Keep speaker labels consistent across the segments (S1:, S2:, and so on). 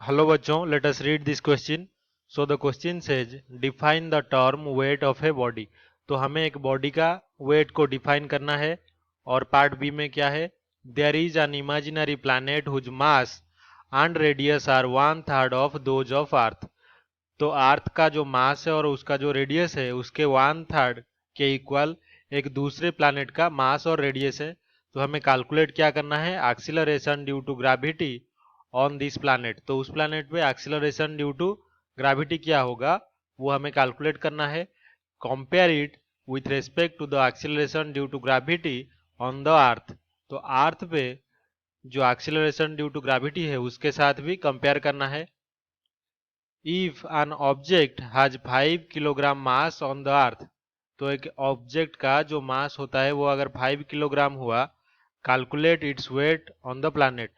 S1: Hello बच्चों, let us read this question. So the question says define the term weight of a body. तो हमें एक body का wait को define करना है और पार्ट बी में क्या है, there is an imaginary planet whose mass and radius are 1/3 of those of earth. तो अर्थ का जो मास है और उसका जो रेडियस है उसके 1/3 के इक्वल एक दूसरे प्लैनेट का मास और रेडियस है. तो हमें कैलकुलेट क्या करना है, acceleration due to gravity on this planet. तो उस प्लैनेट पे एक्सीलरेशन ड्यू टू ग्रेविटी क्या होगा वो हमें कैलकुलेट करना है. Compare it with respect to the acceleration due to gravity on the earth. तो अर्थ पे जो एक्सीलरेशन ड्यू टू ग्रेविटी है उसके साथ भी कंपेयर करना है. If an object has 5 kilogram mass on the earth. तो एक ऑब्जेक्ट का जो मास होता है वो अगर 5 किलोग्राम हुआ, calculate its weight on the planet.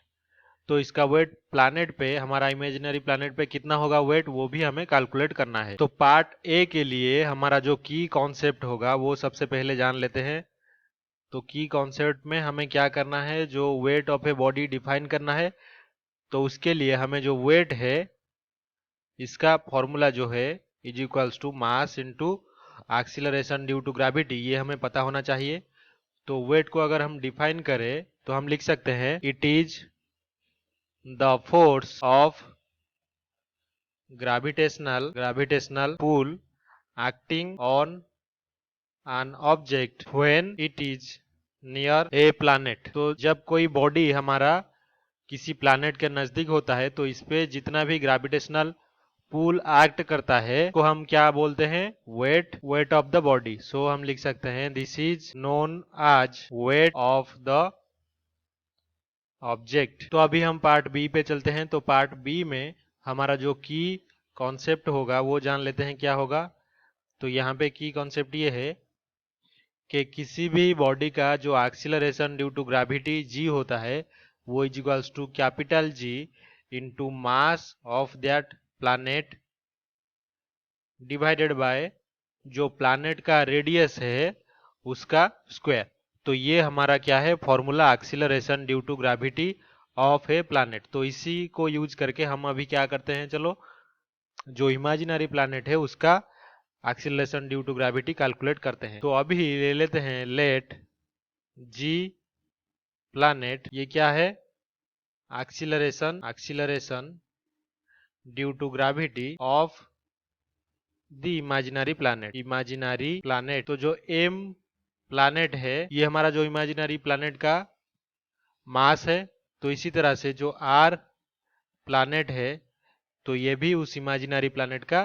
S1: तो इसका वेट प्लैनेट पे, हमारा इमेजिनरी प्लैनेट पे कितना होगा वेट, वो भी हमें कैलकुलेट करना है. तो पार्ट ए के लिए हमारा जो की कॉन्सेप्ट होगा वो सबसे पहले जान लेते हैं. तो की कॉन्सेप्ट में हमें क्या करना है, जो weight of a body define करना है. तो उसके लिए हमें जो वेट है इसका फॉर्मूला जो है is equals to mass into acceleration due to gravity, ये हमें पता होना चाहिए. तो वेट को अगर हम डिफाइन करें तो हम लिख सकते हैं it is the force of gravitational pull acting on an object when it is near a planet. तो जब कोई बॉडी हमारा किसी प्लैनेट के नजदीक होता है तो इस पे जितना भी ग्रेविटेशनल पुल एक्ट करता है को हम क्या बोलते हैं, weight of the body. So हम लिख सकते हैं this is known as weight of the object. तो अभी हम पार्ट बी पे चलते हैं. तो पार्ट बी में हमारा जो की कॉन्सेप्ट होगा वो जान लेते हैं क्या होगा. तो यहाँ पे की कॉन्सेप्ट ये है कि किसी भी बॉडी का जो acceleration due to gravity g होता है वो is equals to capital G into mass of that planet divided by जो प्लैनेट का रेडियस है उसका स्क्वायर. तो ये हमारा क्या है formula, acceleration due to gravity of a planet. तो इसी को यूज करके हम अभी क्या करते हैं, चलो जो इमेजिनरी प्लैनेट है उसका acceleration due to gravity calculate करते हैं. तो अभी ले लेते हैं लेट जी प्लैनेट, ये क्या है, acceleration due to gravity of the imaginary planet. तो जो एम प्लैनेट है ये हमारा जो इमेजिनरी प्लैनेट का मास है. तो इसी तरह से जो आर प्लैनेट है तो ये भी उस इमेजिनरी प्लैनेट का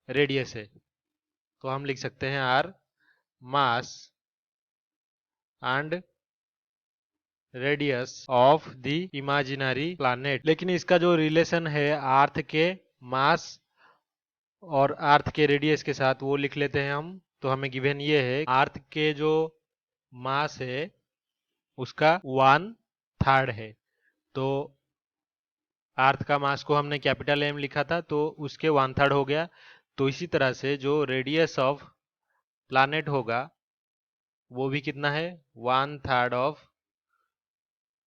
S1: रेडियस है. तो हम लिख सकते हैं R mass and radius of the imaginary planet. लेकिन इसका जो रिलेशन है अर्थ के मास और अर्थ के रेडियस के साथ वो लिख लेते हैं हम. तो हमें गिवन ये है अर्थ के जो मास है उसका 1/3 है. तो अर्थ का मास को हमने कैपिटल एम लिखा था तो उसके 1/3 हो गया. तो इसी तरह से जो रेडियस ऑफ प्लैनेट होगा वो भी कितना है, 1/3 ऑफ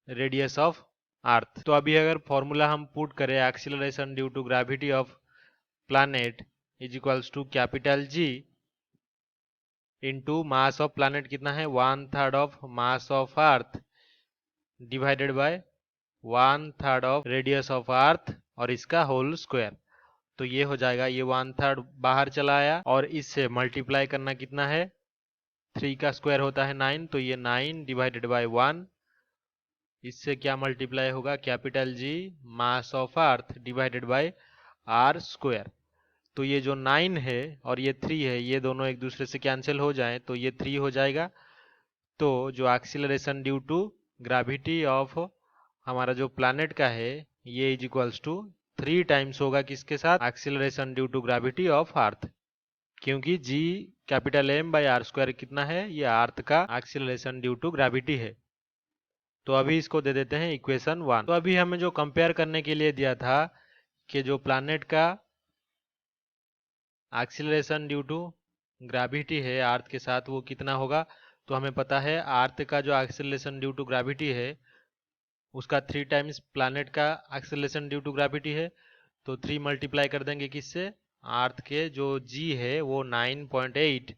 S1: रेडियस ऑफ अर्थ. तो अभी अगर फॉर्मूला हम पुट करें, acceleration due to gravity of planet is equals to capital G into mass of planet कितना है, 1/3 of mass of earth divided by 1/3 of radius of earth और इसका whole square. तो ये हो जाएगा, ये 1/3 बाहर चला आया और इससे मल्टीप्लाई करना कितना है, 3 का स्क्वायर होता है 9. तो ये 9 डिवाइडेड बाय 1, इससे क्या मल्टीप्लाई होगा, capital G mass of earth divided by R square. तो ये जो 9 है और ये 3 है ये दोनों एक दूसरे से कैंसिल हो जाएं तो ये 3 हो जाएगा. तो जो acceleration due to gravity of हमारा जो प्लैनेट का है ये इज इक्वल्स टू 3 टाइम्स होगा किसके साथ, acceleration due to gravity of earth. क्योंकि G capital M by R square कितना है, ये अर्थ का एक्सीलरेशन ड्यू टू ग्रेविटी है. तो अभी इसको दे देते हैं इक्वेशन 1. तो अभी हमें जो कंपेयर करने के लिए दिया था कि जो प्लैनेट का एक्सीलरेशन ड्यू टू ग्रेविटी है अर्थ के साथ वो कितना होगा. तो हमें पता है अर्थ का जो एक्सीलरेशन ड्यू टू ग्रेविटी है उसका 3 टाइम्स प्लैनेट का एक्सीलरेशन ड्यू टू ग्रेविटी है. तो 3 मल्टीप्लाई कर देंगे किससे, अर्थ के जो जी है वो 9.8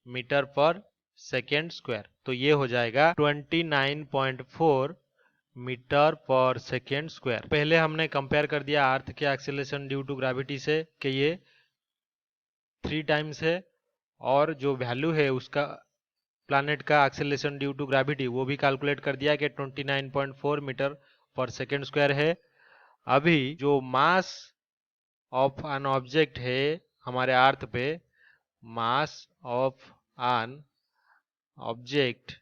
S1: मीटर पर सेकेंड स्क्वायर, तो ये हो जाएगा 29.4 मीटर पर सेकेंड स्क्वायर। पहले हमने कंपेयर कर दिया अर्थ के एक्सेलरेशन ड्यू टू ग्रेविटी से कि ये 3 टाइम्स है, और जो वैल्यू है उसका प्लैनेट का एक्सेलरेशन ड्यू टू ग्रेविटी वो भी कैलकुलेट कर दिया कि 29.4 मीटर पर सेकेंड स्क्वायर है। अभी जो मास ऑफ एन ऑब्जेक्ट है हमारे अर्थ पे, mass of an object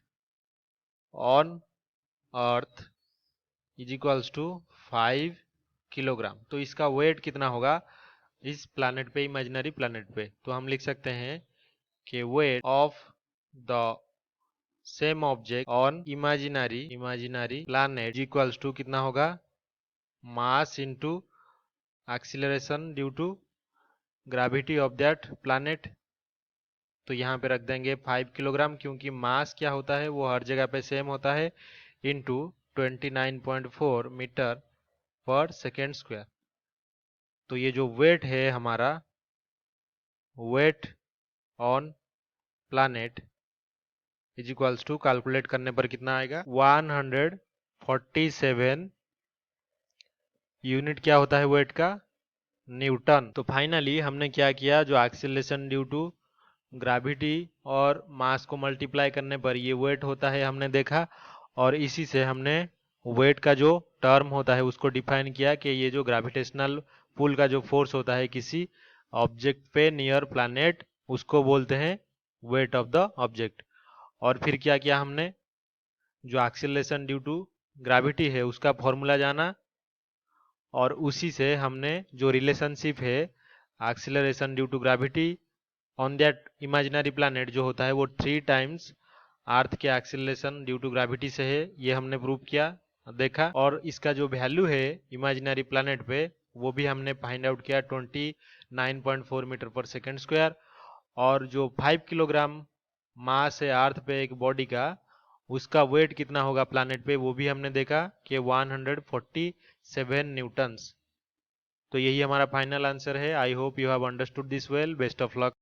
S1: on earth is equals to 5 kilogram. तो इसका वेट कितना होगा इस प्लैनेट पे, इमेजिनरी प्लैनेट पे, तो हम लिख सकते हैं कि weight of the same object on imaginary planet is equals to कितना होगा, mass into acceleration due to gravity of that planet. तो यहाँ पे रख देंगे 5 किलोग्राम, क्योंकि मास क्या होता है वो हर जगह पे सेम होता है, into 29.4 metre per second square. तो ये जो वेट है हमारा, weight on planet is equals to, calculate करने पर कितना आएगा, 147 यूनिट क्या होता है वेट का, न्यूटन। तो फाइनली हमने क्या किया, जो एक्सीलरेशन ड्यू टू ग्रेविटी और मास को मल्टीप्लाई करने पर ये वेट होता है हमने देखा, और इसी से हमने वेट का जो टर्म होता है उसको डिफाइन किया कि ये जो ग्रेविटेशनल पुल का जो फोर्स होता है किसी ऑब्जेक्ट पे नियर प्लैनेट, उसको बोलते हैं वेट ऑफ द ऑब्जेक्ट। और फिर क्या किया हमने, जो एक्सीलरेशन ड्यू टू ग्रेविटी है उसका फॉर्मूला जाना, और उसी से हमने जो रिलेशनशिप है acceleration due to gravity on that imaginary planet जो होता है वो 3 टाइम्स अर्थ के एक्सीलरेशन ड्यू टू ग्रेविटी से है, ये हमने प्रूव किया, देखा। और इसका जो वैल्यू है इमेजिनरी प्लैनेट पे वो भी हमने फाइंड आउट किया, 29.4 मीटर पर सेकेंड स्क्वायर। और जो 5 किलोग्राम मास है अर्थ पे एक बॉडी का, उसका वेट कितना होगा प्लैनेट पे वो भी हमने देखा कि 147 न्यूटन्स। तो यही हमारा फाइनल आंसर है। I hope you have understood this well. Best of luck.